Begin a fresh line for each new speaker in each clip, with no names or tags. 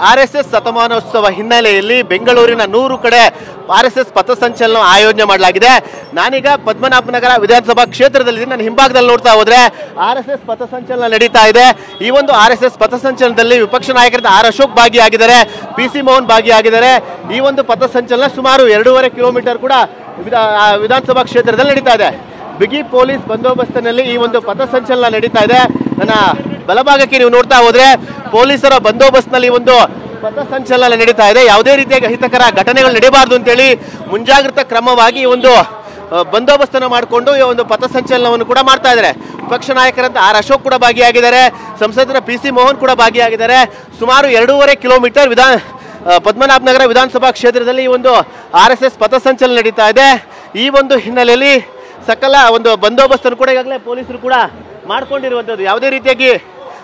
RSS ಶತಮಾನೋತ್ಸವ ಹಿನ್ನೆಲೆಯಲ್ಲಿ ಬೆಂಗಳೂರಿನ 100 ಕಡೆ ಆರ್ಎಸ್ಎಸ್ ಪಥಸಂಚಲನ ಆಯೋಜನೆ ಮಾಡಲಾಗಿದೆ. ನಾನೀಗ ಪದ್ಮನಾಭನಗರ ವಿಧಾನಸಭಾ ಕ್ಷೇತ್ರದಲ್ಲಿ ನನ್ನ ಹಿಂಭಾಗದಲ್ಲಿ ನೋಡ್ತಾ ಹೋದ್ರೆ ಆರ್ಎಸ್ಎಸ್ ಪಥಸಂಚಲನ ನಡೀತಾ ಇದೆ. ಈ ಒಂದು ಆರ್ಎಸ್ಎಸ್ ಪಥಸಂಚಲನದಲ್ಲಿ ವಿಪಕ್ಷ ನಾಯಕರಾದ ಆರ್ ಅಶೋಕ್ ಭಾಗಿಯಾಗಿದ್ದಾರೆ, ಪಿಸಿ ಮೋಹನ್ ಭಾಗಿಯಾಗಿದ್ದಾರೆ. ಈ ಒಂದು ಪಥಸಂಚಲನ ಸುಮಾರು 2.5 ಕಿಲೋಮೀಟರ್ ಕೂಡ ವಿಧಾನಸಭಾ ಕ್ಷೇತ್ರದಲ್ಲಿ ನಡೀತಾ ಇದೆ. ಬಿಗಿ ಪೊಲೀಸ್ ಬಂದೋಬಸ್ತಿನಲ್ಲಿ ಈ ಒಂದು ಪಥಸಂಚಲನ ನಡೀತಾ ಇದೆ. ನನ್ನ ಬಲಭಾಗಕ್ಕೆ ನೀವು ನೋಡ್ತಾ ಹೋದ್ರೆ ಪೊಲೀಸರ ಬಂದೋಬಸ್ತ್ನಲ್ಲಿ ಒಂದು ಪಥಸಂಚಲನ ನಡೀತಾ ಇದೆ. ಯಾವುದೇ ರೀತಿಯ ಅಹಿತಕರ ಘಟನೆಗಳು ನಡೆಯಬಾರದು ಅಂತೇಳಿ ಮುಂಜಾಗ್ರತಾ ಕ್ರಮವಾಗಿ ಒಂದು ಬಂದೋಬಸ್ತನ್ನು ಮಾಡಿಕೊಂಡು ಈ ಒಂದು ಪಥಸಂಚಲನವನ್ನು ಕೂಡ ಮಾಡ್ತಾ ಇದ್ದಾರೆ. ವಿಪಕ್ಷ ನಾಯಕರಂತ ಆರ್ ಅಶೋಕ್ ಕೂಡ ಭಾಗಿಯಾಗಿದ್ದಾರೆ, ಸಂಸದರ ಪಿಸಿ ಮೋಹನ್ ಕೂಡ ಭಾಗಿಯಾಗಿದ್ದಾರೆ. ಸುಮಾರು 2.5 ಕಿಲೋಮೀಟರ್ ಪದ್ಮನಾಭನಗರ ವಿಧಾನಸಭಾ ಕ್ಷೇತ್ರದಲ್ಲಿ ಈ ಒಂದು ಆರ್ಎಸ್ಎಸ್ ಪಥಸಂಚಲನ ನಡೀತಾ ಇದೆ. ಈ ಒಂದು ಹಿನ್ನೆಲೆಯಲ್ಲಿ ಸಕಲ ಒಂದು ಬಂದೋಬಸ್ತನ್ನು ಕೂಡ ಈಗಾಗಲೇ ಪೊಲೀಸರು ಕೂಡ ಮಾಡ್ಕೊಂಡಿರುವಂಥದ್ದು. ಯಾವುದೇ ರೀತಿಯಾಗಿ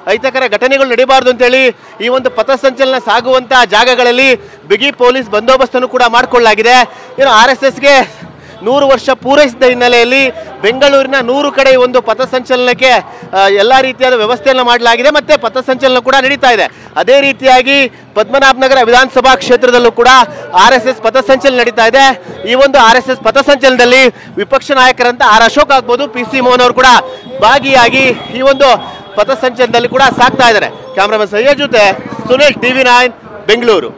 ಅಹಿತಕರ ಘಟನೆಗಳು ನಡೆಯಬಾರ್ದು ಅಂತೇಳಿ ಈ ಒಂದು ಪಥಸಂಚಲನ ಸಾಗುವಂಥ ಜಾಗಗಳಲ್ಲಿ ಬಿಗಿ ಪೊಲೀಸ್ ಬಂದೋಬಸ್ತನ್ನು ಕೂಡ ಮಾಡಿಕೊಳ್ಳಲಾಗಿದೆ. ಏನು ಆರ್ಎಸ್ಎಸ್ಗೆ 100 ವರ್ಷ ಪೂರೈಸಿದ ಹಿನ್ನೆಲೆಯಲ್ಲಿ ಬೆಂಗಳೂರಿನ 100 ಕಡೆ ಒಂದು ಪಥಸಂಚಲನಕ್ಕೆ ಎಲ್ಲ ರೀತಿಯಾದ ವ್ಯವಸ್ಥೆಯನ್ನು ಮಾಡಲಾಗಿದೆ ಮತ್ತು ಪಥಸಂಚಲನ ಕೂಡ ನಡೀತಾ ಇದೆ. ಅದೇ ರೀತಿಯಾಗಿ ಪದ್ಮನಾಭನಗರ ವಿಧಾನಸಭಾ ಕ್ಷೇತ್ರದಲ್ಲೂ ಕೂಡ ಆರ್ಎಸ್ಎಸ್ ಪಥಸಂಚಲನ ನಡೀತಾ ಇದೆ. ಈ ಒಂದು ಆರ್ಎಸ್ಎಸ್ ಪಥಸಂಚಲನದಲ್ಲಿ ವಿಪಕ್ಷ ನಾಯಕರಂತ ಆರ್ ಅಶೋಕ್ ಆಗ್ಬೋದು, ಪಿಸಿ ಮೋಹನ್ ಅವರು ಕೂಡ ಭಾಗಿಯಾಗಿ ಈ ಒಂದು ಪಥಸಂಚಲನದಲ್ಲಿ ಕೂಡ ಸಾಕ್ತಾ ಇದ್ದಾರೆ. ಕ್ಯಾಮ್ರಾಮನ್ ಸಯ್ಯದ್ ಜೊತೆ ಸುನಿಲ್, TV9 ಬೆಂಗಳೂರು.